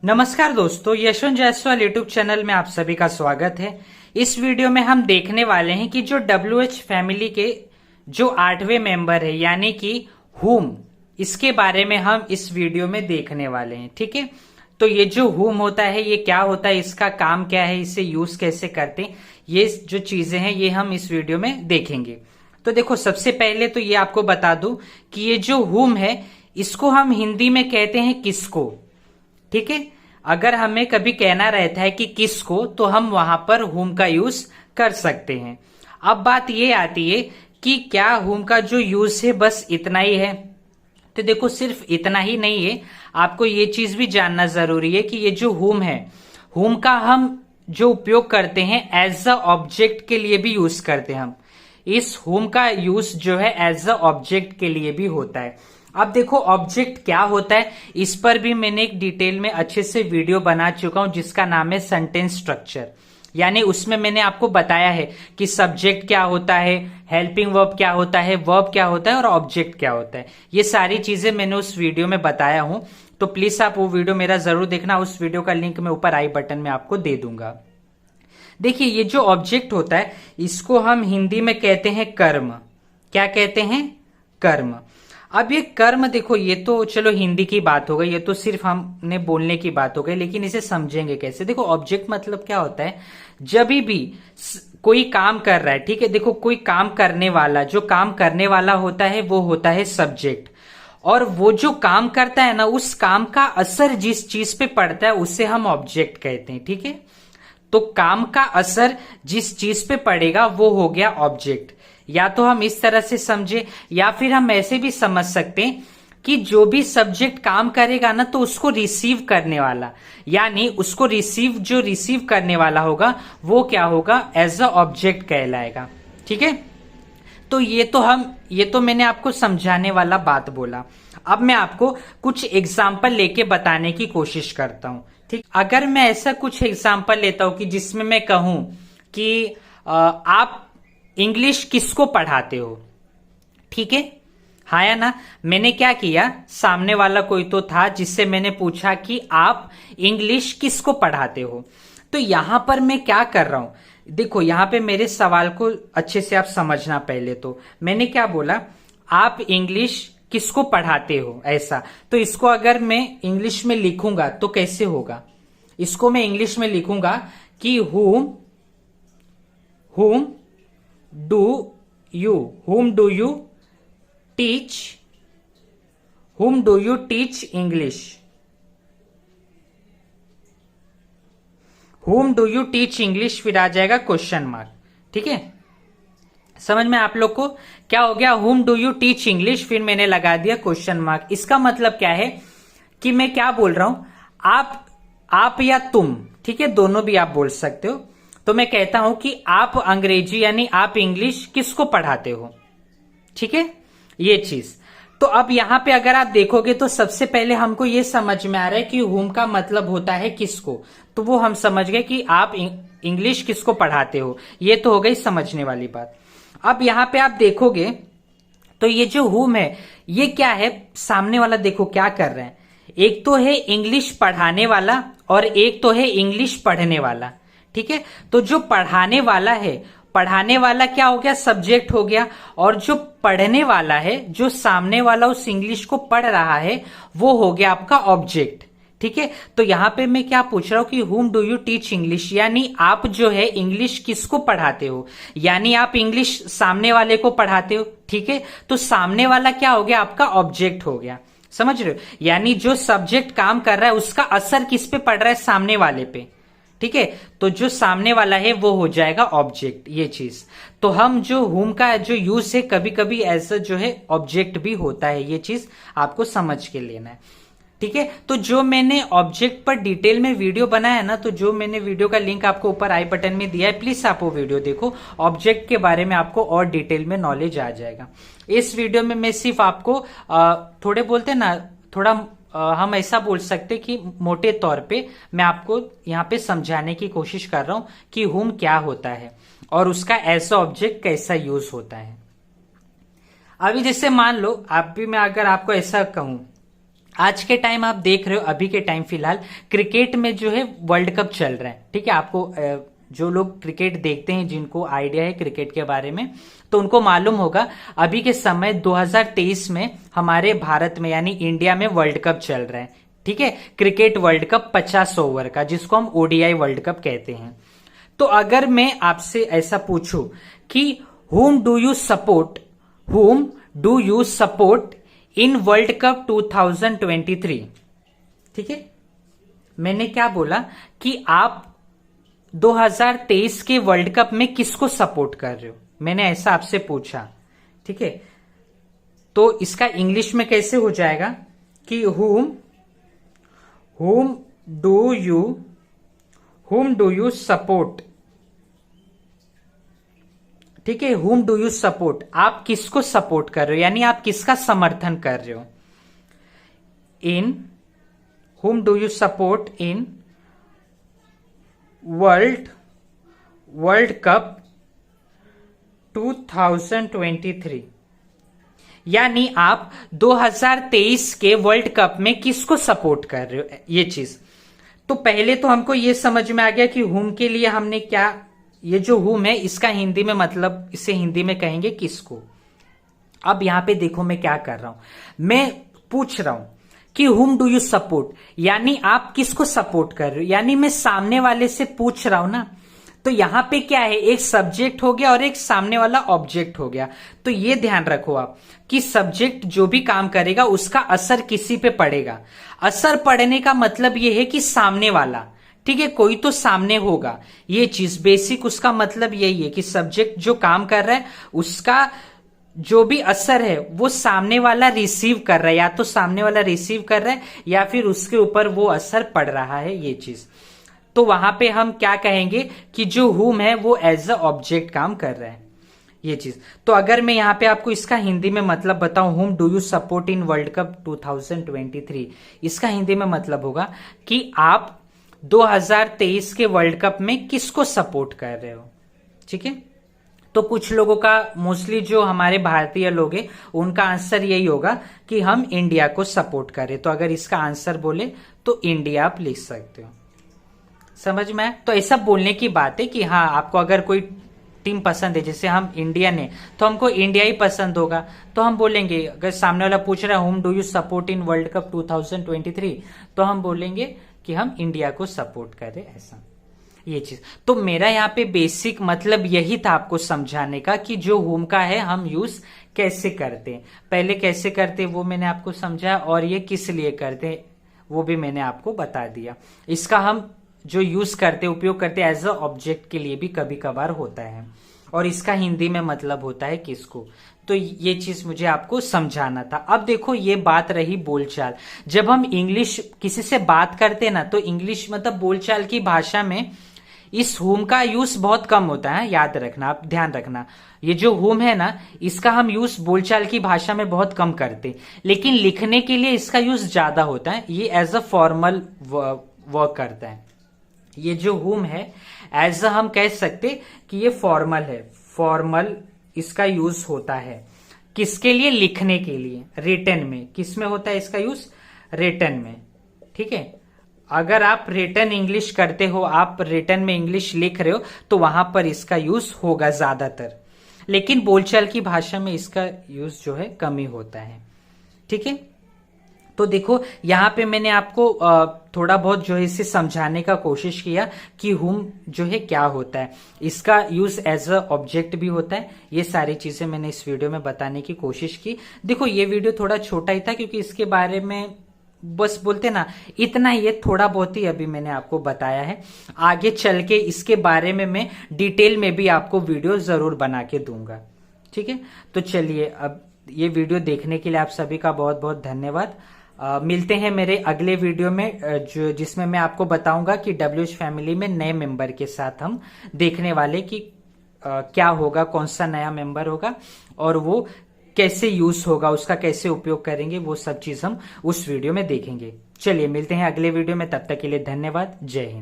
नमस्कार दोस्तों, Yashwant Jaiswal YouTube channel में आप सभी का स्वागत है। इस वीडियो में हम देखने वाले हैं कि जो WH फैमिली के जो 8वें मेंबर है यानी कि हुम, इसके बारे में हम इस वीडियो में देखने वाले हैं। ठीक है, तो ये जो हुम होता है ये क्या होता है, इसका काम क्या है, इसे यूज कैसे करते हैं, ये जो चीजें हैं ये हम इस वीडियो में देखेंगे। तो देखो, सबसे पहले तो ये आपको बता दूं कि ये जो हुम है इसको हम हिंदी में कहते हैं किसको। ठीक है, अगर हमें कभी कहना रहता है कि किसको, तो हम वहां पर हुम का यूज कर सकते हैं। अब बात ये आती है कि क्या हुम का जो यूज है बस इतना ही है। तो देखो, सिर्फ इतना ही नहीं है, आपको ये चीज भी जानना जरूरी है कि ये जो हुम है, हुम का हम जो उपयोग करते हैं एज अ ऑब्जेक्ट के लिए भी यूज करते हैं। हम इस हुम का यूज जो है एज अ ऑब्जेक्ट के लिए भी होता है। अब देखो, ऑब्जेक्ट क्या होता है इस पर भी मैंने एक डिटेल में अच्छे से वीडियो बना चुका हूं जिसका नाम है सेंटेंस स्ट्रक्चर। यानी उसमें मैंने आपको बताया है कि सब्जेक्ट क्या होता है, हेल्पिंग वर्ब क्या होता है, वर्ब क्या होता है और ऑब्जेक्ट क्या होता है। ये सारी चीजें मैंने उस वीडियो में बताया हूं, तो प्लीज आप वो वीडियो मेरा जरूर देखना। उस वीडियो का लिंक मैं ऊपर आई बटन में आपको दे दूंगा। देखिए, ये जो ऑब्जेक्ट होता है इसको हम हिंदी में कहते हैं कर्म। क्या कहते हैं? कर्म। अब ये कर्म, देखो ये तो चलो हिंदी की बात हो गई, ये तो सिर्फ हमने बोलने की बात हो गई, लेकिन इसे समझेंगे कैसे। देखो, ऑब्जेक्ट मतलब क्या होता है, जब भी कोई काम कर रहा है, ठीक है, देखो कोई काम करने वाला, जो काम करने वाला होता है वो होता है सब्जेक्ट, और वो जो काम करता है ना, उस काम का असर जिस चीज पे पड़ता है उसे हम ऑब्जेक्ट कहते हैं। ठीक है, तो काम का असर जिस चीज पे पड़ेगा वो हो गया ऑब्जेक्ट। या तो हम इस तरह से समझे, या फिर हम ऐसे भी समझ सकते हैं कि जो भी सब्जेक्ट काम करेगा ना, तो उसको रिसीव करने वाला, यानी उसको जो रिसीव करने वाला होगा वो क्या होगा, एज अ ऑब्जेक्ट कहलाएगा। ठीक है, तो ये तो मैंने आपको समझाने वाला बात बोला। अब मैं आपको कुछ एग्जाम्पल लेके बताने की कोशिश करता हूं। ठीक, अगर मैं ऐसा कुछ एग्जाम्पल लेता हूं कि जिसमें मैं कहूं कि आप इंग्लिश किसको पढ़ाते हो। ठीक है, हाँ या ना। मैंने क्या किया, सामने वाला कोई तो था जिससे मैंने पूछा कि आप इंग्लिश किसको पढ़ाते हो। तो यहां पर मैं क्या कर रहा हूं, देखो यहां पे मेरे सवाल को अच्छे से आप समझना। पहले तो मैंने क्या बोला, आप इंग्लिश किसको पढ़ाते हो, ऐसा। तो इसको अगर मैं इंग्लिश में लिखूंगा तो कैसे होगा, इसको मैं इंग्लिश में लिखूंगा कि whom do you teach English? whom do you teach English, फिर आ जाएगा क्वेश्चन मार्क। ठीक है, समझ में आप लोग को क्या हो गया, whom do you teach English, फिर मैंने लगा दिया क्वेश्चन मार्क। इसका मतलब क्या है कि मैं क्या बोल रहा हूं, आप या तुम, ठीक है, दोनों भी आप बोल सकते हो। तो मैं कहता हूं कि आप अंग्रेजी यानी आप इंग्लिश किसको पढ़ाते हो। ठीक है, ये चीज। तो अब यहां पे अगर आप देखोगे तो सबसे पहले हमको ये समझ में आ रहा है कि हुम का मतलब होता है किसको, तो वो हम समझ गए कि आप इंग्लिश किसको पढ़ाते हो। ये तो हो गई समझने वाली बात। अब यहां पे आप देखोगे तो ये जो हुम है ये क्या है, सामने वाला देखो क्या कर रहे हैं, एक तो है इंग्लिश पढ़ाने वाला और एक तो है इंग्लिश पढ़ने वाला। ठीक है, तो जो पढ़ाने वाला क्या हो गया, सब्जेक्ट हो गया, और जो पढ़ने वाला है, जो सामने वाला उस इंग्लिश को पढ़ रहा है, वो हो गया आपका ऑब्जेक्ट। ठीक है, तो यहां पे मैं क्या पूछ रहा हूं कि whom do you teach English, यानी आप जो है इंग्लिश किसको पढ़ाते हो, यानी आप इंग्लिश सामने वाले को पढ़ाते हो। ठीक है, तो सामने वाला क्या हो गया, आपका ऑब्जेक्ट हो गया। समझ रहे हो, यानी जो सब्जेक्ट काम कर रहा है उसका असर किस पे पड़ रहा है, सामने वाले पे। ठीक है, तो जो सामने वाला है वो हो जाएगा ऑब्जेक्ट, ये चीज। तो हम जो हुम का जो यूज है कभी कभी ऐसा जो है ऑब्जेक्ट भी होता है, ये चीज आपको समझ के लेना है। ठीक है, तो जो मैंने ऑब्जेक्ट पर डिटेल में वीडियो बनाया ना, तो जो मैंने वीडियो का लिंक आपको ऊपर आई बटन में दिया है, प्लीज आप वो वीडियो देखो, ऑब्जेक्ट के बारे में आपको और डिटेल में नॉलेज आ जाएगा। इस वीडियो में मैं सिर्फ आपको थोड़े बोलते हैं ना, थोड़ा हम ऐसा बोल सकते कि मोटे तौर पे मैं आपको यहाँ पे समझाने की कोशिश कर रहा हूं कि हुम क्या होता है और उसका ऐसा ऑब्जेक्ट कैसा यूज होता है। अभी जैसे मान लो आप भी, मैं अगर आपको ऐसा कहूं आज के टाइम आप देख रहे हो, अभी के टाइम फिलहाल क्रिकेट में जो है वर्ल्ड कप चल रहा है। ठीक है, आपको जो लोग क्रिकेट देखते हैं, जिनको आइडिया है क्रिकेट के बारे में, तो उनको मालूम होगा अभी के समय 2023 में हमारे भारत में यानी इंडिया में वर्ल्ड कप चल रहा है। ठीक है, क्रिकेट वर्ल्ड कप 50 ओवर का, जिसको हम ओडीआई वर्ल्ड कप कहते हैं। तो अगर मैं आपसे ऐसा पूछूं कि whom do you support in world cup 2023, ठीक है, मैंने क्या बोला कि आप 2023 के वर्ल्ड कप में किसको सपोर्ट कर रहे हो, मैंने ऐसा आपसे पूछा। ठीक है, तो इसका इंग्लिश में कैसे हो जाएगा कि whom do you support। ठीक है, whom do you support, आप किसको सपोर्ट कर रहे हो, यानी आप किसका समर्थन कर रहे हो। इन whom do you support in world cup 2023, यानी आप 2023 के वर्ल्ड कप में किसको सपोर्ट कर रहे हो, ये चीज। तो पहले तो हमको ये समझ में आ गया कि हुम के लिए हमने क्या, ये जो हुम है इसका हिंदी में मतलब, इसे हिंदी में कहेंगे किसको। अब यहां पे देखो मैं क्या कर रहा हूं, मैं पूछ रहा हूं कि हुम डू यू सपोर्ट, यानी आप किसको सपोर्ट कर रहे हो, यानी मैं सामने वाले से पूछ रहा हूं ना। तो यहां पे क्या है, एक सब्जेक्ट हो गया और एक सामने वाला ऑब्जेक्ट हो गया। तो ये ध्यान रखो आप कि सब्जेक्ट जो भी काम करेगा उसका असर किसी पे पड़ेगा। असर पड़ने का मतलब ये है कि सामने वाला, ठीक है, कोई तो सामने होगा। ये चीज बेसिक उसका मतलब यही है कि सब्जेक्ट जो काम कर रहा है उसका जो भी असर है वो सामने वाला रिसीव कर रहा है, या तो सामने वाला रिसीव कर रहा है या फिर उसके ऊपर वो असर पड़ रहा है, ये चीज। तो वहां पे हम क्या कहेंगे कि जो हुम है वो एज अ ऑब्जेक्ट काम कर रहा है, ये चीज। तो अगर मैं यहां पे आपको इसका हिंदी में मतलब बताऊं, हुम do you support in world cup 2023, इसका हिंदी में मतलब होगा कि आप 2023 के वर्ल्ड कप में किसको सपोर्ट कर रहे हो। ठीक है, तो कुछ लोगों का, मोस्टली जो हमारे भारतीय लोग हैं, उनका आंसर यही होगा कि हम इंडिया को सपोर्ट करें। तो अगर इसका आंसर बोले तो इंडिया आप लिख सकते हो। समझ में आया? तो ऐसा बोलने की बात है कि हाँ, आपको अगर कोई टीम पसंद है, जैसे हम इंडियन है तो हमको इंडिया ही पसंद होगा, तो हम बोलेंगे, अगर सामने वाला पूछ रहा है हुम do you support in world cup 2023, तो हम बोलेंगे कि हम इंडिया को सपोर्ट करें, ऐसा, ये चीज। तो मेरा यहाँ पे बेसिक मतलब यही था आपको समझाने का कि जो हुम का है हम यूज कैसे करते हैं, पहले कैसे करते वो मैंने आपको समझाया, और ये किस लिए करते वो भी मैंने आपको बता दिया। इसका हम जो यूज करते, उपयोग करते एज अ ऑब्जेक्ट के लिए भी कभी कभार होता है, और इसका हिंदी में मतलब होता है किसको। तो ये चीज मुझे आपको समझाना था। अब देखो, ये बात रही बोलचाल। जब हम इंग्लिश किसी से बात करते ना, तो इंग्लिश मतलब बोलचाल की भाषा में इस हुम का यूज बहुत कम होता है, याद रखना, आप ध्यान रखना। ये जो हुम है ना, इसका हम यूज बोलचाल की भाषा में बहुत कम करते, लेकिन लिखने के लिए इसका यूज ज्यादा होता है। ये एज अ फॉर्मल वर्क करता है। ये जो हुम है एज अ हम कह सकते कि ये फॉर्मल है, फॉर्मल इसका यूज होता है। किसके लिए? लिखने के लिए, रिटन में। किस में होता है इसका यूज? रिटन में। ठीक है, अगर आप रिटन इंग्लिश करते हो, आप रिटन में इंग्लिश लिख रहे हो, तो वहां पर इसका यूज होगा ज्यादातर, लेकिन बोलचाल की भाषा में इसका यूज जो है कम ही होता है। ठीक है, तो देखो यहां पे मैंने आपको थोड़ा बहुत जो है इसे समझाने का कोशिश किया कि हुम जो है क्या होता है, इसका यूज एज अ ऑब्जेक्ट भी होता है। ये सारी चीजें मैंने इस वीडियो में बताने की कोशिश की। देखो ये वीडियो थोड़ा छोटा ही था, क्योंकि इसके बारे में बस बोलते ना, इतना ही है, थोड़ा बहुत ही अभी मैंने आपको बताया है। आगे चल के इसके बारे में मैं डिटेल में भी आपको वीडियो जरूर बना के दूंगा। ठीक है, तो चलिए, अब ये वीडियो देखने के लिए आप सभी का बहुत बहुत धन्यवाद। मिलते हैं मेरे अगले वीडियो में, जिसमें मैं आपको बताऊंगा कि WH फैमिली में नए मेंबर के साथ हम देखने वाले कि क्या होगा, कौन सा नया मेंबर होगा और वो कैसे यूज होगा, उसका कैसे उपयोग करेंगे, वो सब चीज हम उस वीडियो में देखेंगे। चलिए मिलते हैं अगले वीडियो में, तब तक के लिए धन्यवाद। जय हिंद।